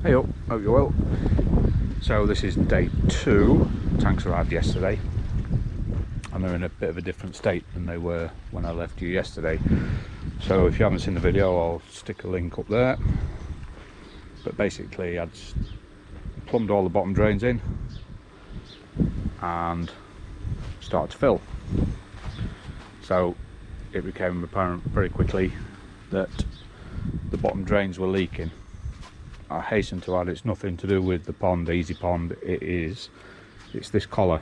Hey up, hope you're well. So this is day 2. Tanks arrived yesterday and they're in a bit of a different state than they were when I left you yesterday. So if you haven't seen the video, I'll stick a link up there. But basically I'd plumbed all the bottom drains in and started to fill. So it became apparent very quickly that the bottom drains were leaking. I hasten to add, it's nothing to do with the pond, the easy pond. It's this collar.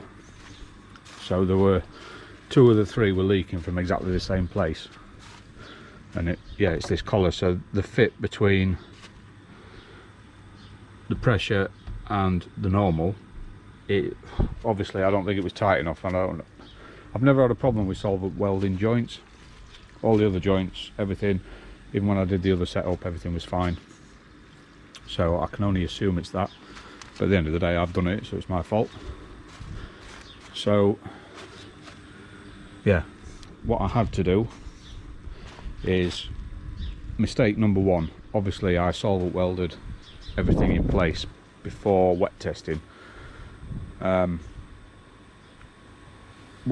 So there were 2 of the 3 were leaking from exactly the same place, and it's this collar. So the fit between the pressure and the normal, obviously I don't think it was tight enough. I've never had a problem with solvent welding joints. All the other joints, everything, even when I did the other setup, everything was fine. So I can only assume it's that, but at the end of the day I've done it, so it's my fault. So yeah, what I had to do is, mistake number 1, obviously I solvent welded everything in place before wet testing. What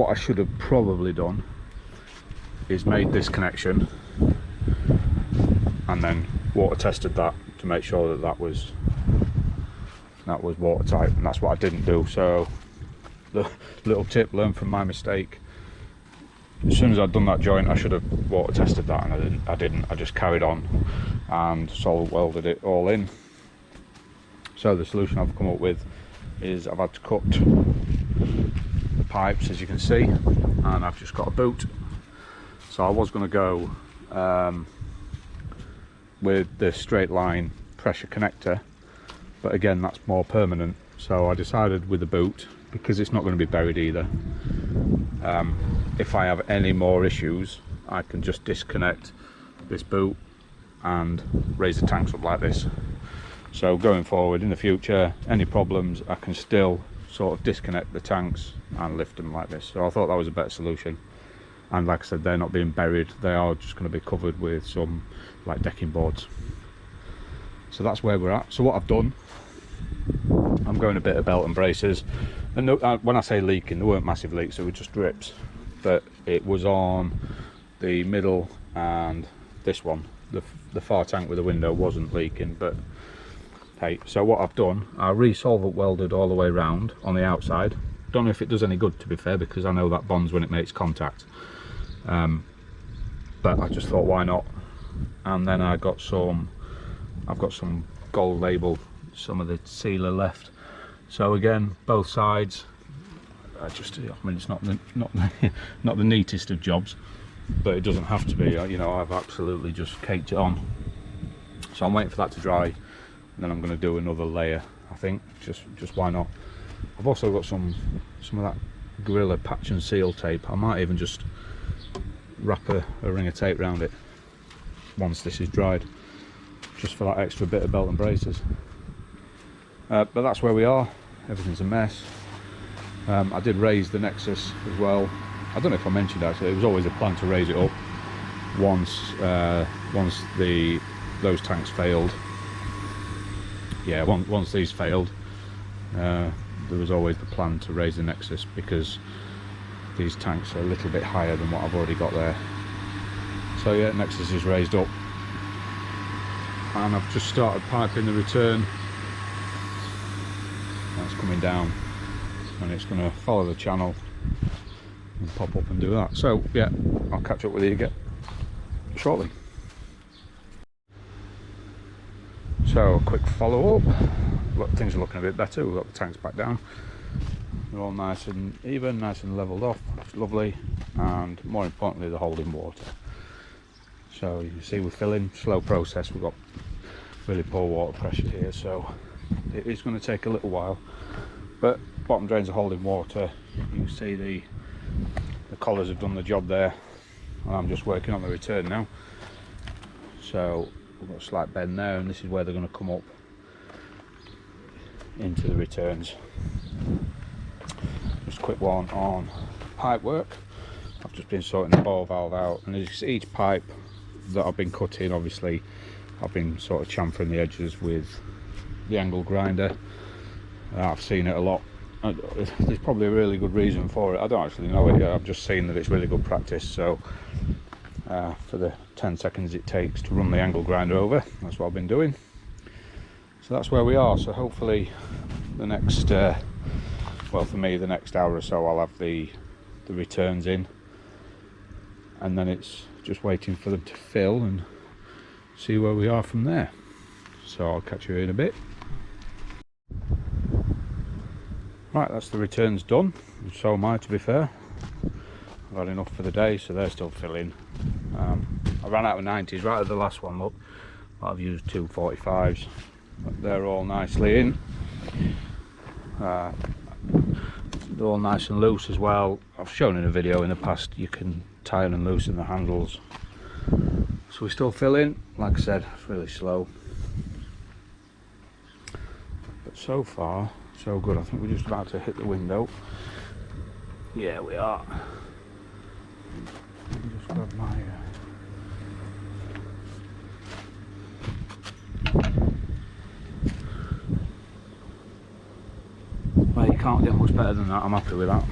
I should have probably done is made this connection and then water tested that to make sure that was watertight, and that's what I didn't do. So the little tip learned from my mistake: as soon as I'd done that joint, I should have water tested that, and I didn't. I just carried on and solvent welded it all in. So the solution I've come up with is I've had to cut the pipes, as you can see, and I've just got a boot. So I was going to go with the straight line pressure connector, but again that's more permanent, so I decided with the boot, because it's not going to be buried either. If I have any more issues, I can just disconnect this boot and raise the tanks up like this. So going forward in the future, any problems, I can still sort of disconnect the tanks and lift them like this. So I thought that was a better solution. And like I said, they're not being buried, they are just going to be covered with some like decking boards. So that's where we're at. So what I've done, I'm going a bit of belt and braces, and when I say leaking, there weren't massive leaks, it were just drips, but it was on the middle and this one. The far tank with the window wasn't leaking, but hey. So what I've done, I re-solvent welded all the way around on the outside. Don't know if it does any good, to be fair, because I know that bonds when it makes contact. But I just thought, why not? And then I've got some gold label, some of the sealer left. So again, both sides. I mean, it's not the neatest of jobs, but it doesn't have to be. You know, I've absolutely just caked it on. So I'm waiting for that to dry, and then I'm going to do another layer. I think just why not? I've also got some of that Gorilla patch and seal tape. I might even just wrap a ring of tape around it once this is dried, just for that extra bit of belt and braces. But that's where we are. Everything's a mess. I did raise the Nexus as well. I don't know if I mentioned, actually, it was always a plan to raise it up once those tanks failed. Yeah, once these failed, there was always the plan to raise the Nexus, because these tanks are a little bit higher than what I've already got there. So yeah, Nexus is raised up, and I've just started piping the return. That's coming down, and it's going to follow the channel and pop up and do that. So yeah, I'll catch up with you again shortly. So a quick follow up. Look, things are looking a bit better. We've got the tanks back down. They're all nice and even, nice and leveled off. It's lovely, and more importantly, they're holding water. So you can see we're filling, slow process. We've got really poor water pressure here, so it is going to take a little while. But bottom drains are holding water. You can see the collars have done the job there, and I'm just working on the return now. So we've got a slight bend there, and this is where they're going to come up into the returns. Just a quick one on pipe work. I've just been sorting the ball valve out, and as you see, each pipe that I've been cutting, obviously I've been sort of chamfering the edges with the angle grinder. I've seen it a lot. There's probably a really good reason for it. I don't actually know it yet. I've just seen that it's really good practice. So for the 10 seconds it takes to run the angle grinder over, that's what I've been doing. So that's where we are. So hopefully the next well, for me, the next hour or so I'll have the returns in, and then it's just waiting for them to fill and see where we are from there. So I'll catch you in a bit. Right, that's the returns done. So am I, to be fair. I've had enough for the day, so they're still filling. I ran out of 90s right at the last one, look. But I've used 245s. But they're all nicely in. They're all nice and loose as well. I've shown in a video in the past you can tighten and loosen the handles. So we're still filling. Like I said, it's really slow. But so far, so good. I think we're just about to hit the window. Yeah, we are. Let me just grab my well, you can't get much better than that. I'm happy with that.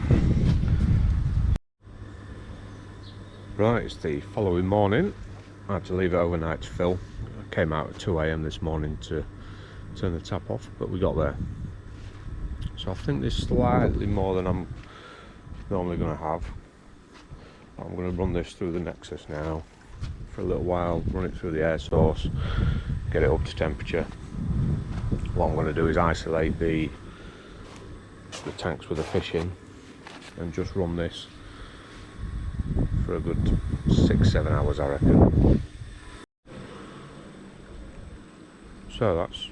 Right, it's the following morning. I had to leave it overnight to fill. I came out at 2 AM this morning to turn the tap off, but we got there. So I think there's slightly more than I'm normally going to have. I'm going to run this through the Nexus now for a little while, run it through the air source, get it up to temperature. What I'm going to do is isolate the tanks with the fish in and just run this for a good 6-7 hours, I reckon. So that's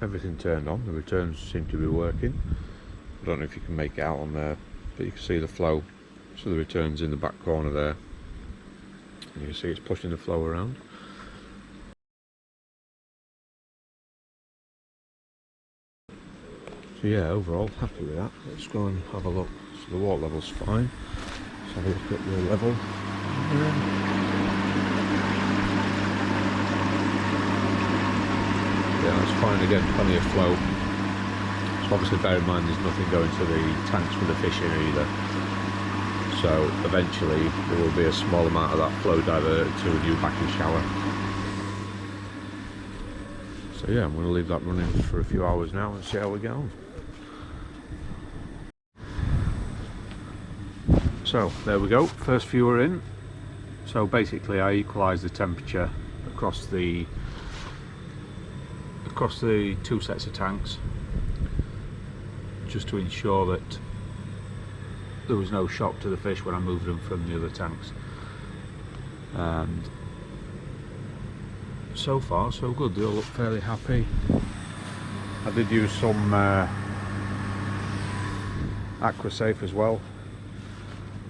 everything turned on. The returns seem to be working. I don't know if you can make it out on there, but you can see the flow. So the returns in the back corner there, and you can see it's pushing the flow around. So yeah, overall happy with that. Let's go and have a look. So the water level's fine. Let's have a look at the level. Yeah, that's fine again, plenty of flow. So obviously bear in mind there's nothing going to the tanks with the fish in either. So eventually there will be a small amount of that flow diverted to a new backing shower. So yeah, I'm going to leave that running for a few hours now and see how we get on. So there we go, first few are in. So basically I equalise the temperature across the two sets of tanks, just to ensure that there was no shock to the fish when I moved them from the other tanks. And so far so good, they all look fairly happy. I did use some AquaSafe as well,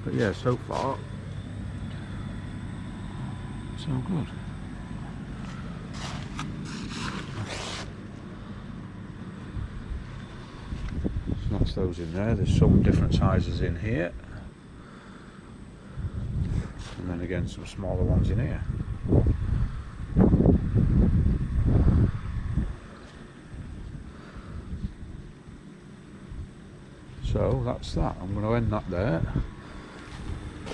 but yeah, so far so good. So that's those in there. There's some different sizes in here, and then again some smaller ones in here. So that's that. I'm going to end that there.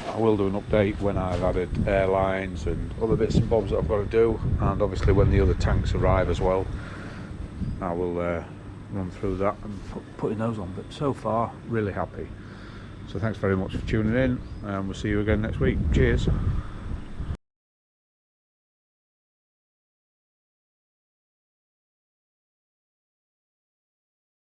I will do an update when I've added airlines and other bits and bobs that I've got to do, and obviously when the other tanks arrive as well, I will run through that and putting those on. But so far, really happy. So thanks very much for tuning in, and we'll see you again next week. Cheers.